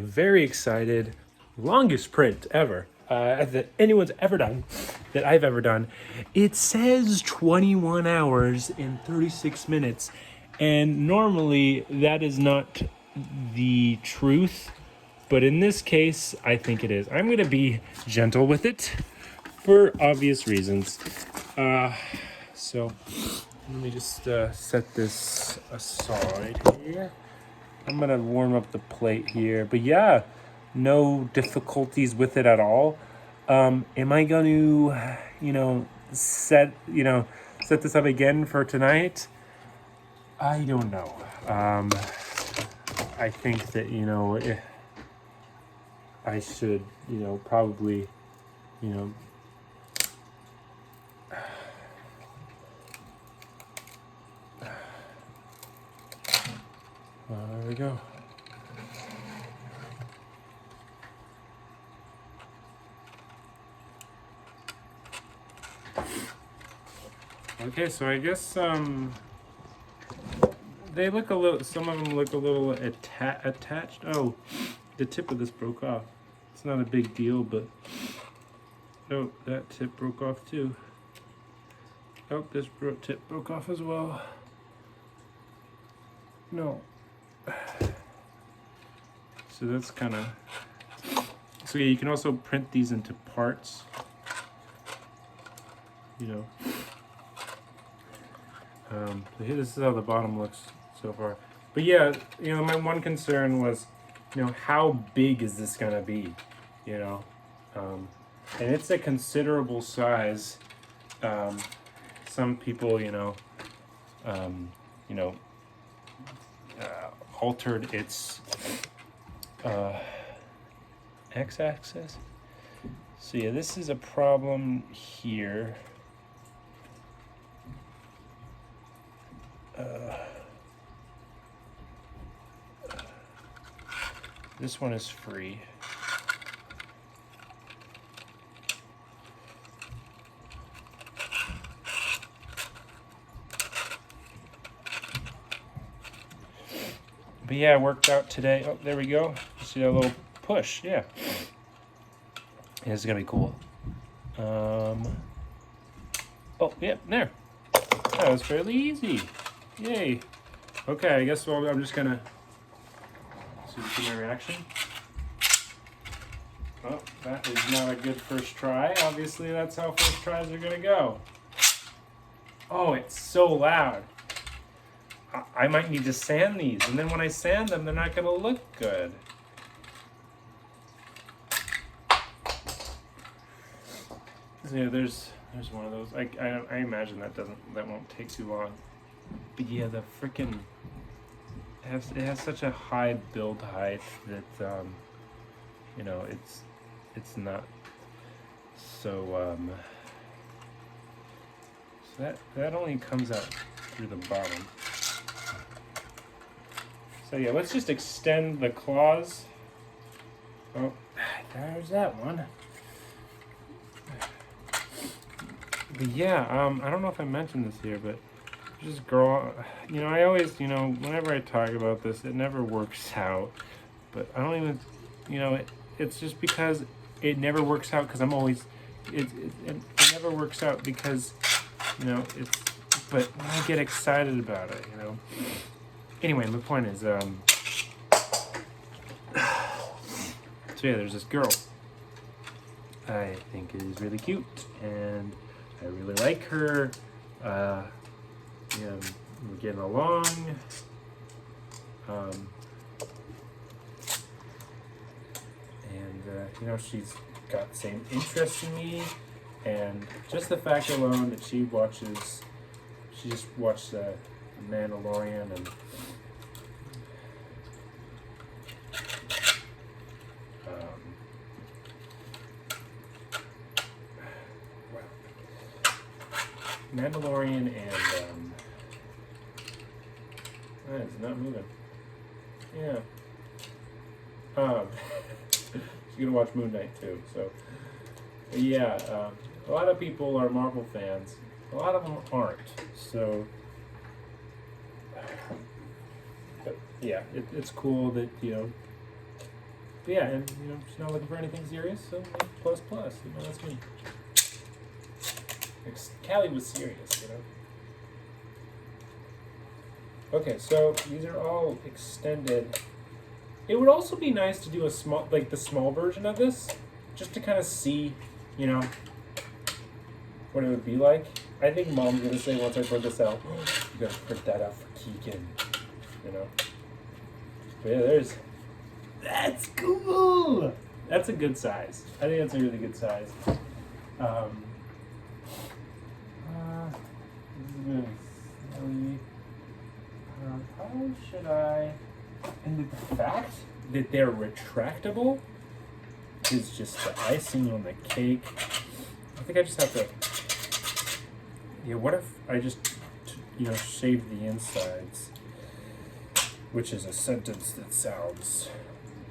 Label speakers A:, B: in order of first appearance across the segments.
A: Very excited. Longest print ever that anyone's ever done, that I've ever done. It says 21 hours and 36 minutes. And normally that is not the truth. But in this case, I think it is. I'm going to be gentle with it for obvious reasons. So let me just set this aside here. I'm going to warm up the plate here. But yeah, no difficulties with it at all. Am I going to, set this up again for tonight? I don't know. I think that, I should, probably, there we go. Okay, so I guess they look a little. Some of them look a little attached. Oh, the tip of this broke off. It's not a big deal, but oh, that tip broke off too. Oh, this tip broke off as well. No. So that's kind of. So yeah, you can also print these into parts. So here, this is how the bottom looks so far. But yeah, my one concern was, how big is this gonna be? And it's a considerable size. Some people, altered its x-axis. So yeah, this is a problem here. This one is free. But yeah, it worked out today. Oh, there we go. See that little push? Yeah. This is gonna be cool. Oh, yeah, there. That was fairly easy. Yay. Okay, I guess I'm just gonna see my reaction. Oh, that is not a good first try. Obviously, that's how first tries are gonna go. Oh, it's so loud. I might need to sand these, and then when I sand them, they're not gonna look good. So yeah, there's one of those. I imagine that won't take too long. But yeah, the frickin' it has such a high build height that it's not so so that only comes out through the bottom. So yeah, let's just extend the claws. Oh, there's that one. But yeah, I don't know if I mentioned this here, but just I always, whenever I talk about this, it never works out. But I don't even, it's just because it never works out because I'm always, it never works out because, but when I get excited about it, Anyway, the point is, so yeah, there's this girl I think is really cute, and I really like her. And we're getting along. And she's got the same interests in me, and just the fact alone that she just watched The Mandalorian, and Mandalorian and it's not moving. Yeah. She's gonna watch Moon Knight too. So yeah, a lot of people are Marvel fans. A lot of them aren't. So but yeah, it's cool that But yeah, and just not looking for anything serious, so plus plus. That's me. Callie was serious. Okay, so these are all extended. It would also be nice to do a small, like the small version of this, just to kind of see, what it would be like. I think Mom's gonna say once I print this out, you gotta print that out for Keegan, But yeah, that's cool. That's a good size. I think that's a really good size. How should I? And the fact that they're retractable is just the icing on the cake. I think I just have to. Yeah, what if I just, shave the insides? Which is a sentence that sounds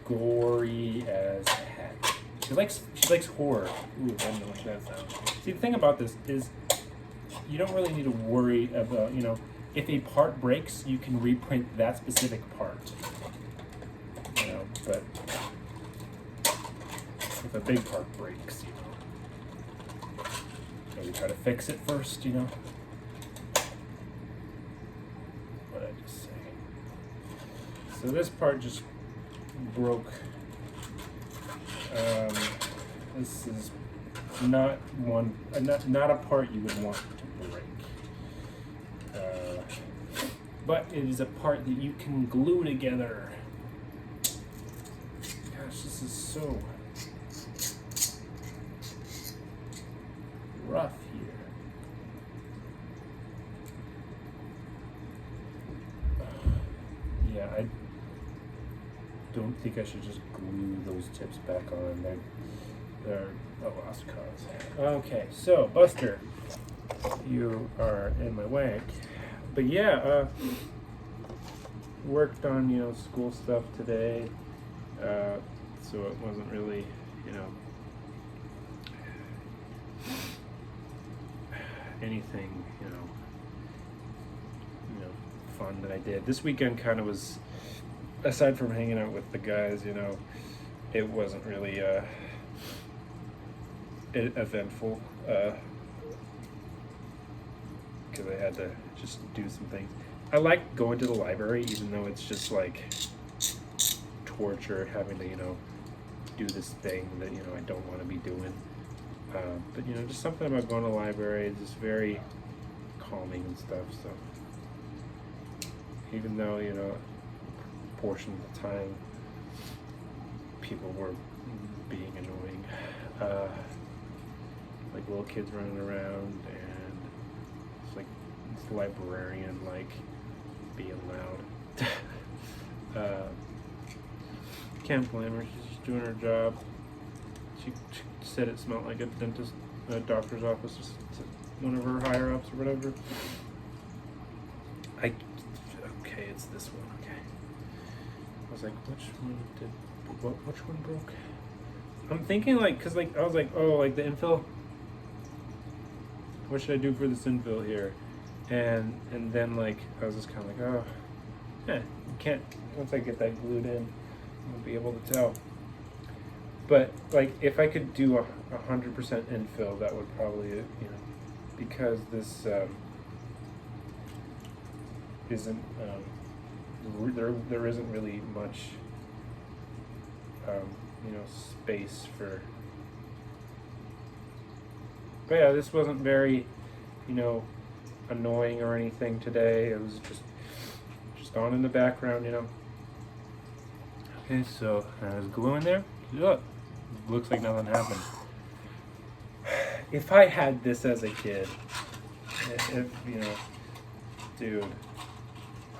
A: gory as heck. She likes horror. Ooh, I don't know what that sounds. See, the thing about this is, you don't really need to worry about, if a part breaks, you can reprint that specific part. But if a big part breaks, maybe try to fix it first, What did I just say? So this part just broke. This is not not a part you would want to break. But it is a part that you can glue together. Gosh, this is so rough here. Yeah, I don't think I should just glue those tips back on. They're a lost cause. Okay, so Buster, you are in my way. But yeah, worked on school stuff today, so it wasn't really anything fun that I did. This weekend kind of was, aside from hanging out with the guys, it wasn't really eventful, because I had to just do some things. I like going to the library, even though it's just like torture having to do this thing that I don't want to be doing. But just something about going to the library is just very calming and stuff. So even though a portion of the time people were being annoying, like little kids running around, and it's like this librarian being loud. Can't blame her. She's just doing her job. She said it smelled like a doctor's office, just one of her higher ups or whatever. Okay, it's this one. Okay. I was like, which one broke? I'm thinking cause I was like, oh, the infill. What should I do for this infill here? And then I was just kind of like, oh, you can't. Once I get that glued in, I'll be able to tell. But if I could do 100% infill, that would probably, because this isn't there isn't really much space for. But yeah, this wasn't very annoying or anything today. It was just on in the background, Okay, so I was gluing there. Look, looks like nothing happened. If I had this as a kid, dude,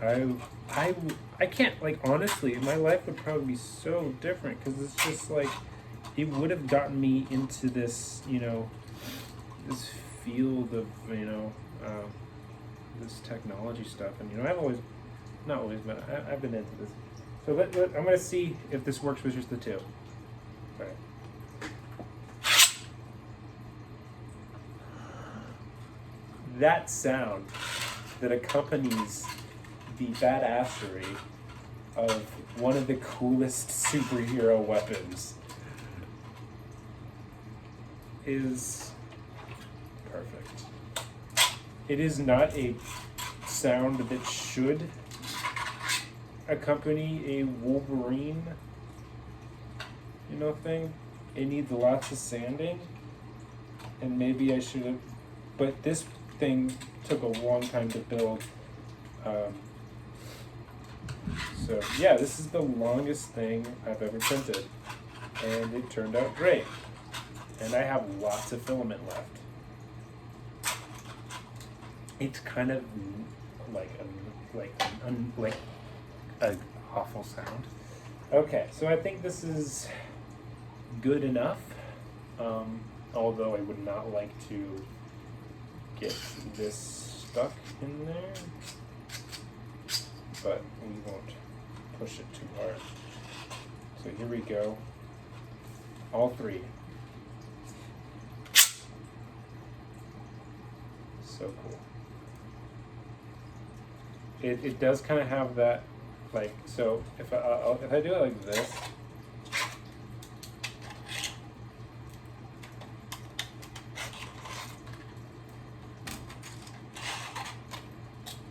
A: I can't, honestly, my life would probably be so different, because it's just it would have gotten me into this, this field of, this technology stuff. And, I've always, not always, but I've been into this. So I'm going to see if this works with just the two. All right. That sound that accompanies the badassery of one of the coolest superhero weapons is perfect. It is not a sound that should accompany a Wolverine, thing. It needs lots of sanding, and maybe I should have, but this thing took a long time to build. So yeah, this is the longest thing I've ever printed, and it turned out great. And I have lots of filament left. It's kind of like an awful sound. Okay, so I think this is good enough. Although I would not like to get this stuck in there, but we won't push it too hard. So here we go. All three. So cool. It does kind of have that, like, so if I do it like this,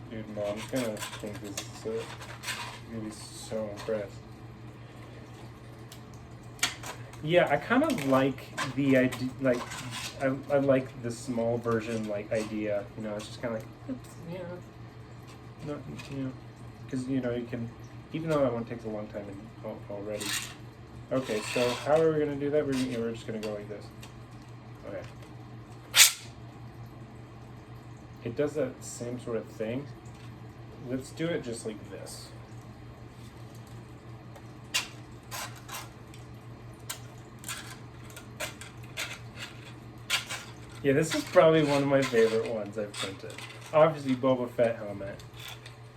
A: dude, Mom's gonna think this is it. I'm gonna be so impressed. Yeah, I kind of like the idea, like, I like the small version, like, idea, it's just kind of like, not, because, you can, even though that one takes a long time already. Okay, so how are we going to do that? We're just going to go like this. Okay. It does that same sort of thing. Let's do it just like this. Yeah, this is probably one of my favorite ones I've printed. Obviously, Boba Fett helmet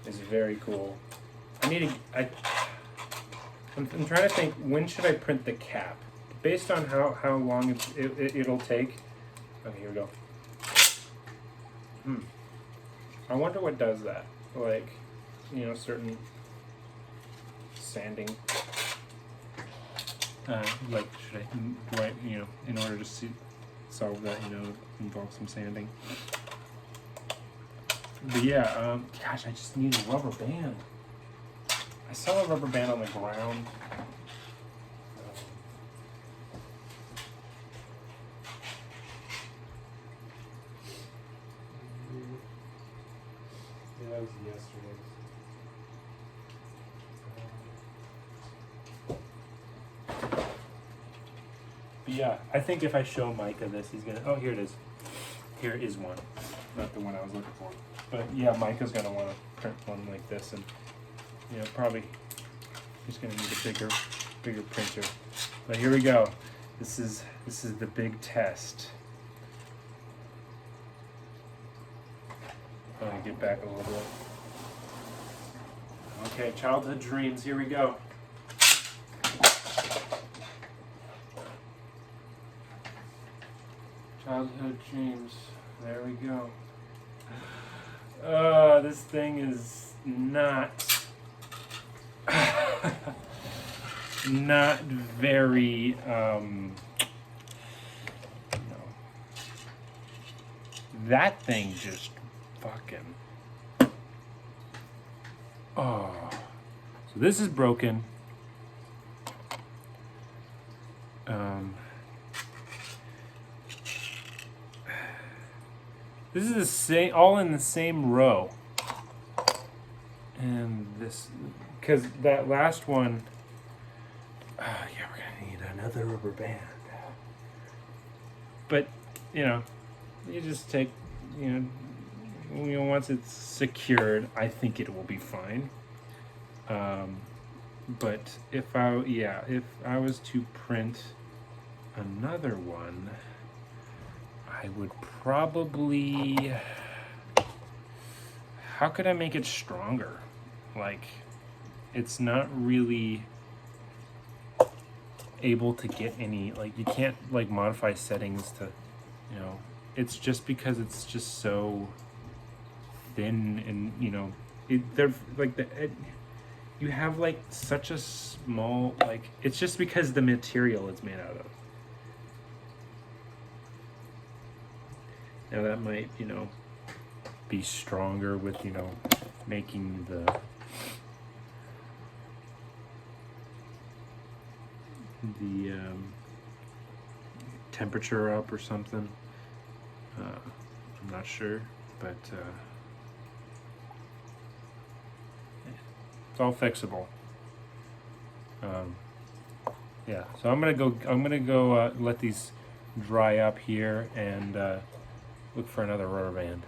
A: is very cool. I'm trying to think, when should I print the cap? Based on how long it'll take. Okay, here we go. I wonder what does that. Like, certain sanding. Like, do I, in order to solve that, involve some sanding. But yeah, gosh, I just need a rubber band. I saw a rubber band on the ground. Yeah, that was yesterday. But yeah, I think if I show Micah this, he's gonna. Oh, here it is. Here is one, not the one I was looking for. But yeah, Micah's gonna want to print one like this, and probably he's gonna need a bigger printer. But here we go. This is the big test. I'm gonna get back a little bit. Okay, childhood dreams. Here we go. Childhood dreams. There we go. This thing is not not very that thing just fucking so this is broken. This is the same, all in the same row. And this, because that last one, yeah, we're gonna need another rubber band. But, you just take, once it's secured, I think it will be fine. But if I was to print another one, I would probably, how could I make it stronger? Like, it's not really able to get any, like, you can't like modify settings to, it's just because it's just so thin, and they're like you have like such a small, like, it's just because the material it's made out of. Now that might, you know, be stronger with, you know, making the temperature up or something. I'm not sure, but it's all fixable. Yeah, so I'm gonna go let these dry up here and look for another rubber band.